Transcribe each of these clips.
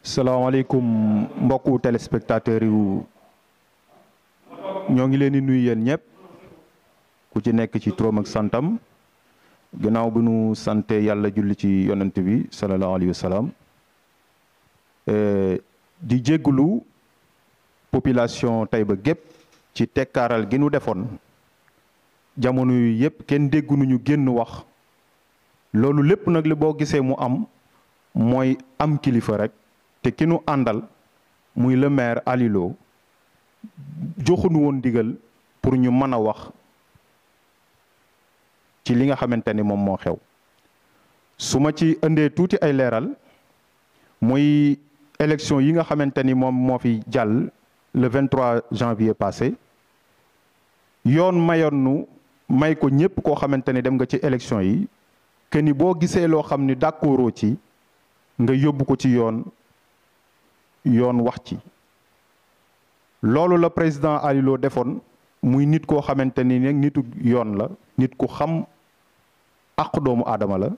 salaamaaleykum mbokku téléspectateurs yu ñoo ngi leen di nuyu yéen ñëpp ku ci nekk ci turam ak santam gannaaw bi nu sante yàlla julli ci yonent bi sallallahu alayhi wa sallam di jéggulu population Taïba gépp ci tekkaaral gi nu defoon jamono yu yëpp kenn déggunu ñu génn wax loolu lépp nag li boo gisee mu am mooy am kilifa rek te ki nu àndal muy le maire Ali Lo joxunu woon digal pour ñu mën a wax ci li nga xamante ni moom moo xew su ma ci indee tuuti ay leeral muy élection yi nga xamante ni moom moo fi jàll le 23 janvier passé yoon mayoon nu may ko ñëpp koo xamante ni dem nga ci élection yi que ni boo gisee loo xam ni d'accordoo ci nga yóbbu ko ci yoon wax ci loolu la président Ali Lo defoon muy nit koo xamante ni nag nitu yoon la nit ku xam àq doomu aadama la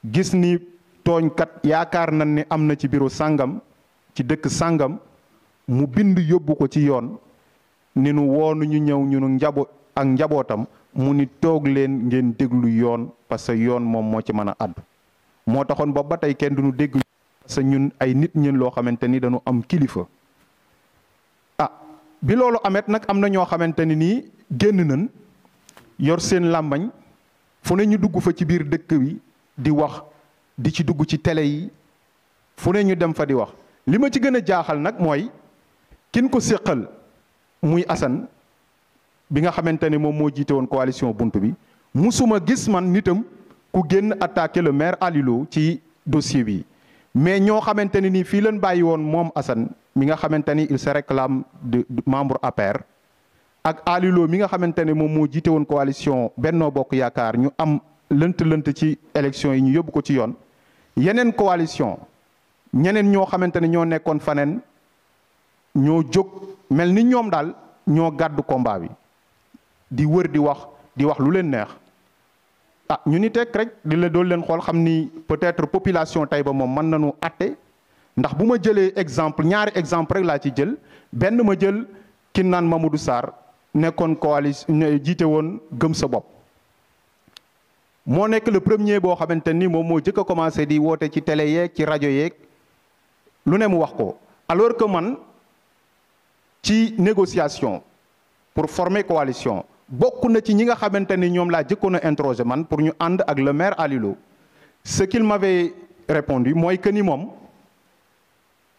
gis ni tooñkat yaakaar nañ ni am na ci bureau sàngam ci dëkk sàngam mu bind yóbbu ko ci yoon ni nu woonu ñu ñëw ñunu njabootam mu ni toog leen ngeen déglu yoon parce que yoon moom moo ci mën a àddu moo taxoon boobu ba tey kenn duñu dégg parce que ñun ay nit ñun loo xamante ni dañu am kilifa bi loolu amet nag am na ñoo xamante ni nii génn nañ yor seen làmbañ fu ne ñu dugg fa ci biir dëkk bi di wax di ci dugg ci télé yi fu ne ñu dem fa di wax li ma ci gën a jaaxal nag mooy kin ko séqal muy Assane bi nga xamante ni moom moo jiite woon coalition bunt bi musuma gis man nitam ku génn attaquer le maire Ali Lo ci dossier bi mais ñoo xamante ni nii fii leen bàyyi woon moom Assane mi nga xamante ni il se réclame de membre APR ak Ali Lo mi nga xamante ne moom moo jiite woon coalition Benno Bokk Yaakaar ñu am lënt ci élection yi ñu yóbbu ko ci yoon yeneen coalition ñeneen ñoo xamante ne ñoo nekkoon faneen ñoo jóg mel ni ñoom daal ñoo gàddu combat bi di wër di wax lu leen neex ñu ni tekk rek di la doon leen xool xam ni peut-être population Taïba moom mën nañu atte ndax bu ma jëlee exemple ñaari exemple rek laa ci jël benn ma jël ki naan Mamadou Sarr nekkoon coalition jiite woon gëm sa bopp moo nekk le premier boo xamante ni moom moo jëkk a commencé di woote ci télé yeeg ci rajo yeeg lu ne mu wax ko alors que man ci négociation pour former coalition bokk na ci ñi nga xamante ni ñoom laa jëkkoon a interroger man pour ñu ànd ak le maire Ali Lo ce qu'il m'avait répondu mooy que ni moom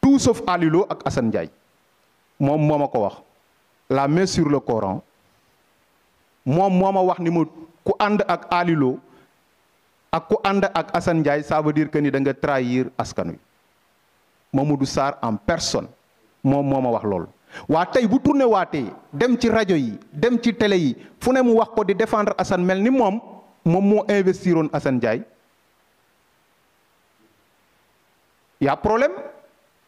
tout sauf Ali Lo ak Assane Ndiaye moom moo ma ko wax la main sur le Coran moom moo ma wax ni ma ku ànd ak Ali Lo ak ku ànd ak Assane Ndiaye ça veut dire que ni da nga trahir askan wi Mamadou Sarr en personne moom moo ma wax loolu. waa tey bu tourné waatee dem ci rajo yi dem ci télé yi fu ne mu wax ko di défendre Assane mel ni moom moo investiroon Assane Ndiaye y a problème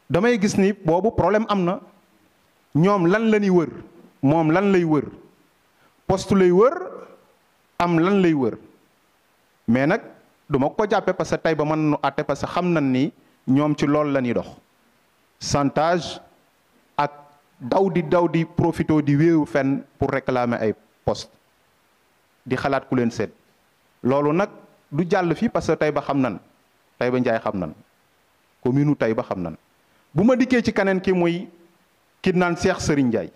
damay gis ni boobu problème am na ñoom lan la ñuy wër moom lan lay wër poste lay wër am lan lay wër mais nag duma ko jàppe parce que tey ba mën nañu àtte parce que xam nañ ni ñoom ci loolu la ñuy dox chantage ak daw di profito di wéewu fenn pour réclamer ay poste di xalaat ku leen seet loolu nag du jàll fii parce que Taïba xam nan Taïba Ndiaye xam nan commune Taïba xam nan bu ma dikkee ci keneen ki muy ki naan Cheikh Serigne Ndiaye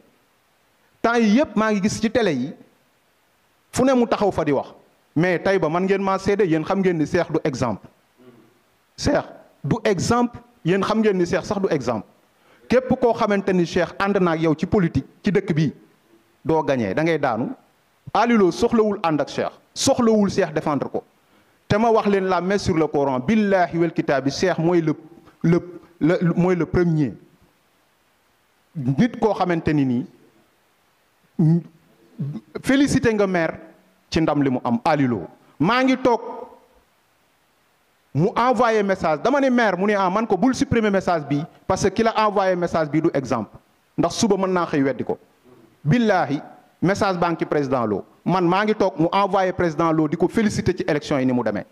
temps yi yëpp maa ngi gis ci télé yi fu ne mu taxaw fa di wax mais Taïba man ngeen maa seede yéen xam ngeen ni Cheikh du exemple Cheikh du exemple yéen xam ngeen ni Cheikh sax du exemple képp koo xamante ni Cheikh ànd na ak yow ci politique ci dëkk bi doo gañee da ngay daanu Ali Lo soxlawul ànd ak Cheikh soxlawul Cheikh défendre ko te ma wax leen la main sur le Coran billahi wal kitaabi Cheikh mooy mooy le premier nit koo xamante ni nii félicité nga maire ci ndam li mu am Ali Lo maa ngi toog mu envoyé message dama ne maire mu ne man ko bul supprimer message bi parce que ki la envoyé message bi du exemple ndax suba mën naa xëy weddi ko billahi message baa ngi ci président Lo man maa ngi toog mu envoyé président Lo di ko félicité ci élection yi ni mu demee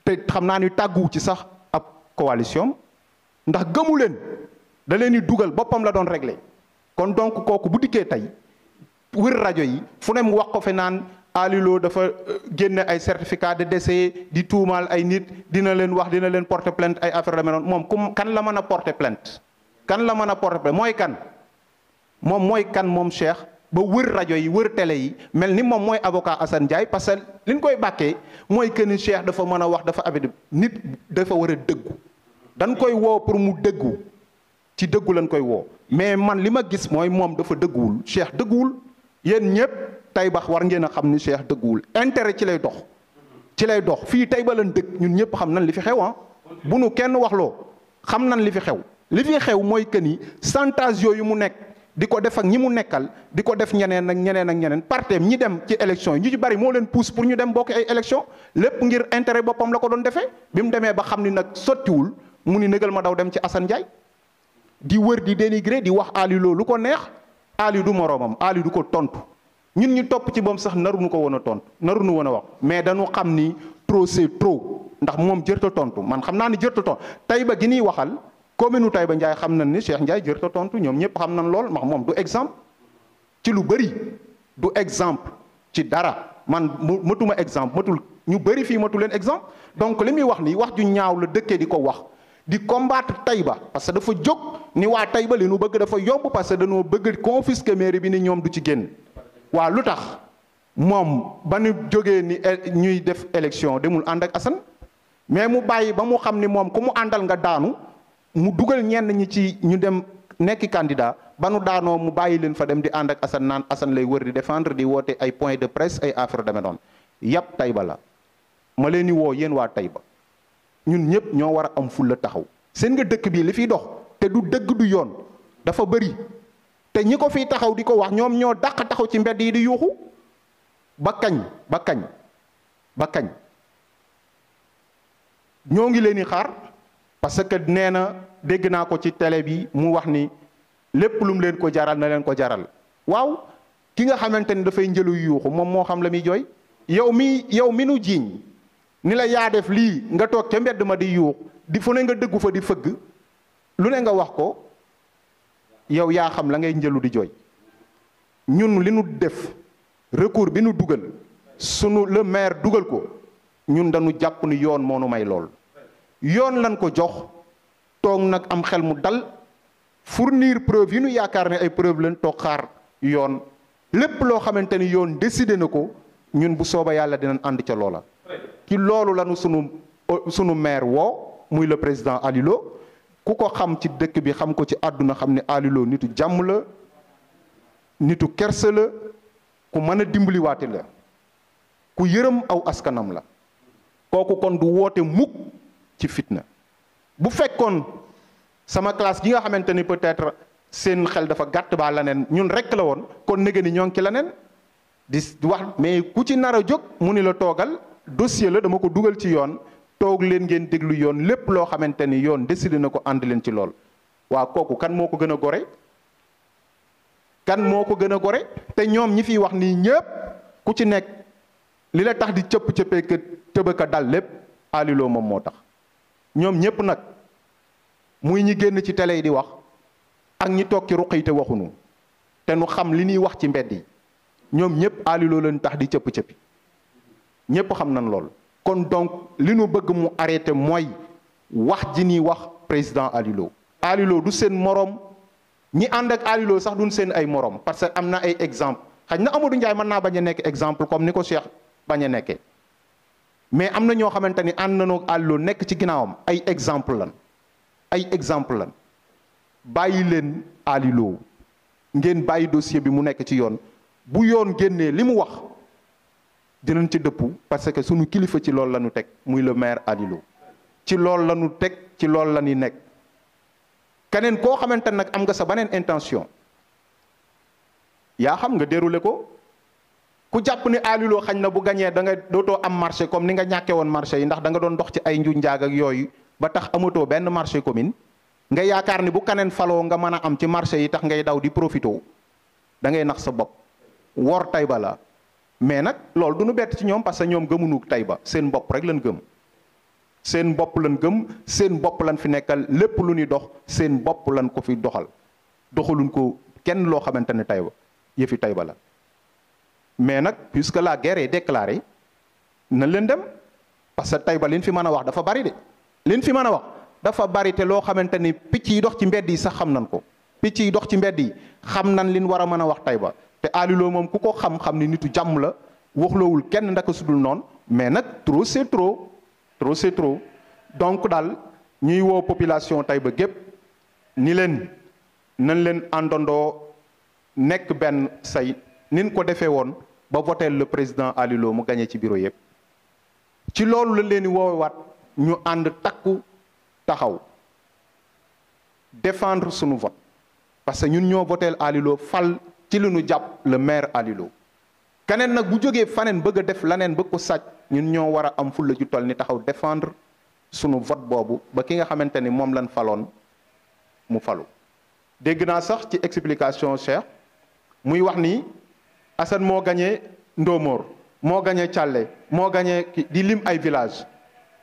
te xam naa ni tàgguwu ci sax ab coalition ndax gëmu leen da leen di dugal boppam la doon réglé kon donc kooku bu dikkee tey wër rajo yi fu ne mu wax ko fe naan Ali Lo dafa génne ay certificat de décès di tuumaal ay nit dina leen wax dina leen porter plainte ay affaire la mel moom kan la mën a porter plainte kan la mën a porter plainte mooy kan mooy kan moom Cheikh ba wër rajo yi wër télé yi mel ni moom mooy avocat Assane Ndiaye parce que li ñu koy bàkkee mooy que ni Cheikh dafa mën a wax dafa abidi nit dafa war a dëggu dañ koy woo pour mu dëggu ci dëggu lañ koy woo mais man li ma gis mooy moom dafa dëgguwul Cheikh dëgguwul yéen ñëpp Taïba war ngeen a xam ni Cheikh dëgguwul intérêt ci lay dox fii Taïba lañ dëkk ñun ñëpp xam nañ li fi xew bu nu kenn waxloo xam nañ li fi xew mooy que ni chantage yooyu mu nekk di ko def ak ñi mu nekkal di ko def ñeneen ak ñeneen partem ñi dem ci élection yi ñu ci bari moo leen pousse pour ñu dem bokk ay élection lépp ngir intérêt boppam la ko doon defee bi mu demee ba xam ni nag sottiwul mu ni nëgal ma daw dem ci Assane Ndiaye di wër di dénigré di wax Ali Lo lu ko neex Ali du moroomam Ali du ko tontu ñun ñu topp ci moom sax naruñu ko woon a tontu naruñu woon a wax mais dañu xam ni trop c'est trop ndax moom jërta tontu man xam naa ni jërta tontu Taïba gi ñuy waxal commune Taïba Ndiaye xam nañ ni Cheikh Ndiaye jërta tontu ñoom ñëpp xam nañ lool ndax moom du exemple ci lu bëri du exemple ci dara man matuma exemple matul ñu bëri fii matu leen exemple donc li muy wax nii wax ju ñaaw la dëkkee di ko wax di combattre Taïba parce que dafa jóg ni waa Taïba li nu bëgg dafa yomb parce que dañoo bëgg confisquer mairie bi ni ñoom du ci génn waa lu tax moom ba ñu jógee ni ñuy def élection demul ànd ak Assane mais mu bàyyi ba mu xam ni moom ku mu àndal nga daanu mu dugal ñenn ñi ci ñu dem nekki candidat ba nu daanoo mu bàyyi leen fa dem di ànd ak Assane naan Assane lay wër di défendre di woote ay point de presse ay affaire demee noonu yàpp Taïba la ma leen di woo yéen waa Taïba ñun ñëpp ñoo war a am fulla taxaw seen nga dëkk bii li fiy dox te du dëgg du yoon dafa bëri te ñi ko fiy taxaw di ko wax ñoom ñoo dàq taxaw ci mbedd yi di yuuxu ba kañ ñoo ngi leen di xaar parce que nee na dégg naa ko ci télé bi mu wax ni lépp lu mu leen ko jaral na leen ko jaral waaw ki nga xamante ni dafay njëlu yuuxu moom moo xam la muy jooy yow mi nu jiiñ ni la yaa def lii nga toog ca mbedd ma di yuux di fu ne nga dëggu fa di fëgg lu ne nga wax ko yow yaa xam la ngay njëlu di jooy ñun li nu def recours bi nu dugal sunu le maire dugal ko ñun dañu jàpp ni yoon moo nu may lool yoon lan ko jox toog nag am xel mu dal fournir preuve yi nu yaakaar ne ay preuve leen toog xaar yoon lépp loo xamante ni yoon décidé na ko ñun bu sooba yàlla dinañ ànd ca loola ci loolu lanu sunu maire woo muy le président Ali Lo ku ko xam ci dëkk bi xam ko ci àdduna xam ne Ali Lo nitu jàmm la nitu kersa la ku mën a dimbaliwaate la ku yërëm aw askanam la kooku kon du woote mukk ci fitna bu fekkoon sama classe gi nga xamante ni peut-être seen xel dafa gàtt baa leneen ñun rekk la woon kon néga ni ñoo ngi ci leneen di wax mais ku ci nar a jóg mu ni la toogal dossier la dama ko dugal ci yoon toog leen ngeen déglu yoon lépp loo xamante ni yoon décidé na ko ànd leen ci lool waa kooku kan moo ko gën a gore te ñoom ñi fiy wax nii ñëpp ku ci nekk li la tax di cëpp-cëppee ka tëbaka dal lépp Ali Lo moom moo tax ñoom ñëpp nag muy ñi génn ci télé yi di wax ak ñi toog ci ruq yi te waxuñu te nu xam li ñuy wax ci mbedd yi ñoom ñëpp Ali Lo leen tax di cëpp-cëppi ñëpp xam nañ lool kon donc li nu bëgg mu arrêté mooy wax ji ñuy wax président Ali Lo Ali Lo du seen moroom ñi ànd ak Ali Lo sax duñ seen ay moroom parce que am na ay exemple xëy na Amadou Ndiaye mën naa bañ a nekk exemple comme ni ko Cheikh bañ a nekkee mais am na ñoo xamante ni ànd nañoo Ali Lo nekk ci ginnaawam ay exemple lan bàyyi leen Ali Lo ngeen bàyyi dossier bi mu nekk ci yoon bu yoon génnee li mu wax dinañ ci dëpp parce que sunu kilifa ci loolu la ñu teg muy le maire Ali Lo ci loolu la ñu teg ci loolu la ñuy nekk keneen koo xamante nag am nga sa beneen intention yaa xam nga déroulé ko ku jàpp ni Ali Lo xañ na bu gañee da nga dootoo am marché comme ni nga ñàkkee woon marché yi ndax da nga doon dox ci ay nju njaag ak yooyu ba tax amatoo benn marché commune nga yaakaar ni bu kaneen faloo nga mën a am ci marché yi tax ngay daw di profito da ngay nax sa bopp wor Taïba la mais nag loolu du nu bett ci ñoom parce que ñoom gëmunu Taïba seen bopp rek lañ gëm seen bopp lan gëm seen bopp lan fi nekkal lépp lu ñuy dox seen bopp lan ko fi doxal doxaluñ ko kenn loo xamante ne Taïba yëfi Taïba la mais nag puisque la guerre est déclarée na leen dem parce que Taïba liñ fi mën a wax dafa bari de liñ fi mën a wax dafa bari te loo xamante ni picc yi dox ci mbedd yi sax xam nañ ko picc yi dox ci mbedd yi xam nañ liñ war a mën a wax Taïba te Aliou Lo moom ku ko xam-xam ni nitu jàmm la waxloowul kenn ndaka sudul noonu mais nag trop c'est trop trop c'est trop donc daal ñuy woo population Taïba gépp ni leen nañ leen àndandoo nekk benn say nin ko defee woon ba voter le président Aliou Lo mu gagné ci bureau yëpp ci loolu la leen di woowaat ñu ànd takku taxaw défendre sunu vote parce que ñun ñoo voteel Aliou Lo fal ci li ñu jàpp le maire Aliou Lo keneen nag bu jógee faneen bëgg a def laneen bëgg ko sàcc ñun ñoo war a am fulla ju toll ni taxaw défendre sunu vote boobu ba ki nga xamante ni moom lañ faloon mu falu dégg naa sax ci explication Cheikh muy wax ni Assane moo gagné Ndomor moo gagné Thialé moo gagné di lim ay village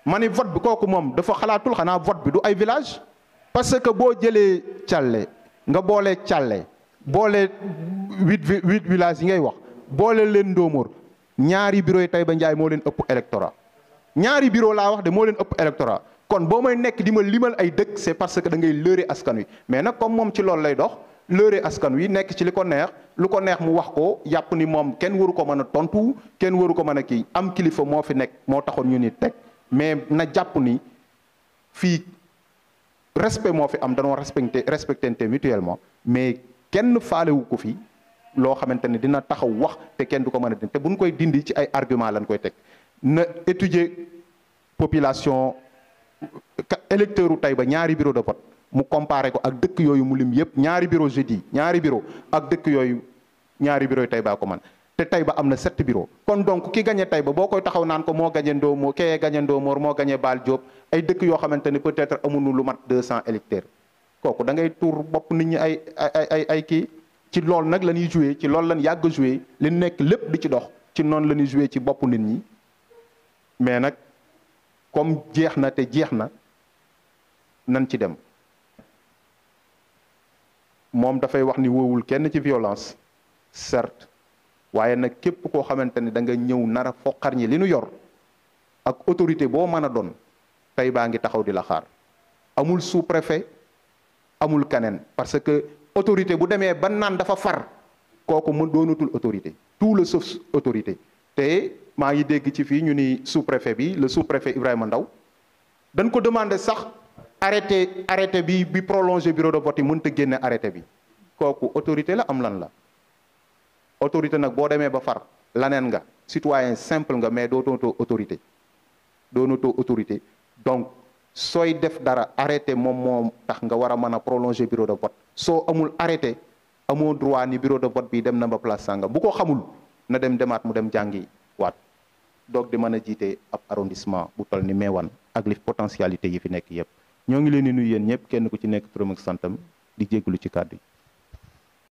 ma ni vote bi kooku moom dafa xalaatul xanaa vote bi du ay village parce que boo jëlee Thialé nga boole Thialé boole huit villages yi ngay wax boole leen Ndomor ñaari bureau yi Taïba Ndiaye moo leen ëpp électorat ñaari bureau laa wax de moo leen ëpp électorat kon boo may nekk di ma limal ay dëkk c'est parce que da ngay lëre askan wi mais nag comme moom ci loolu lay dox lëre askan wi nekk ci li ko neex lu ko neex mu wax ko yàpp ni moom kenn waru ko mën a tontu kenn waru ko mën a kii am kilifa moo fi nekk moo taxoon ñu ni teg mais na jàpp ni fii respect moo fi am danoo respectante mutuellement mais kenn faalewu ko fi loo xamante ne dina taxaw wax te kenn du ko mën a dindi te buñ koy dindi ci ay argument lañ koy teg na étudier population électeur u Taïba ñaari bureau de vote mu comparé ko ak dëkk yooyu mu lim yëpp ñaari bureau jeudi ñaari bureau ak dëkk yooyu ñaari bureau yi Taïba ko man te Taïba am na 7 bureau kon donc ki gagné Taïba boo koy taxaw naan ko moo gagné Ndomor kee gagné Ndomor moo gagné Baal Diop ay dëkk yoo xamante ne peut-être amuñu lu mat 200 électeurs kooku da ngay tuur bopp nit ñi ay kii ci loolu nag la ñuy joué ci loolu lañ yàgg a joué li nekk lépp di ci dox ci noonu la ñuy joué ci bopp nit ñi mais nag comme jeex na te jeex na nan ci dem moom dafay wax ni woowul kenn ci violence certes waaye nag képp koo xamante ne da nga ñëw nar a foqar ñi li nu yor ak autorité boo mën a doon Taïba ngi taxaw di la xaar amul sous-préfet amul keneen parce que autorité bu demee ba naan dafa far kooku mu doonatul autorité tout le sauf autorité te maa ngi dégg ci fii ñu ni sous-préfet bi le sous-préfet Ibrahima Ndaw dañ ko demandé sax arrêté bi prolongé bureau de vote yi mënta génne arrêté bi kooku autorité la am lan la autorité nag boo demee ba far laneen nga citoyen simple nga mais dootoo autorité donc sooy def dara arrêté moom moo tax nga war a mën a prolonger bureau de vote soo amul arrêté amoo droit ni bureau de vote bi dem na ba place sàngam bu ko xamul na demaat mu dem jàngi waat doog di mën a jiite ab arrondissement bu toll ni Mewane ak li potentialité yi fi nekk yëpp ñoo ngi leen di nuyu yéen ñëpp kenn ku ci nekk turam ak santam di jégalu ci kàddu yi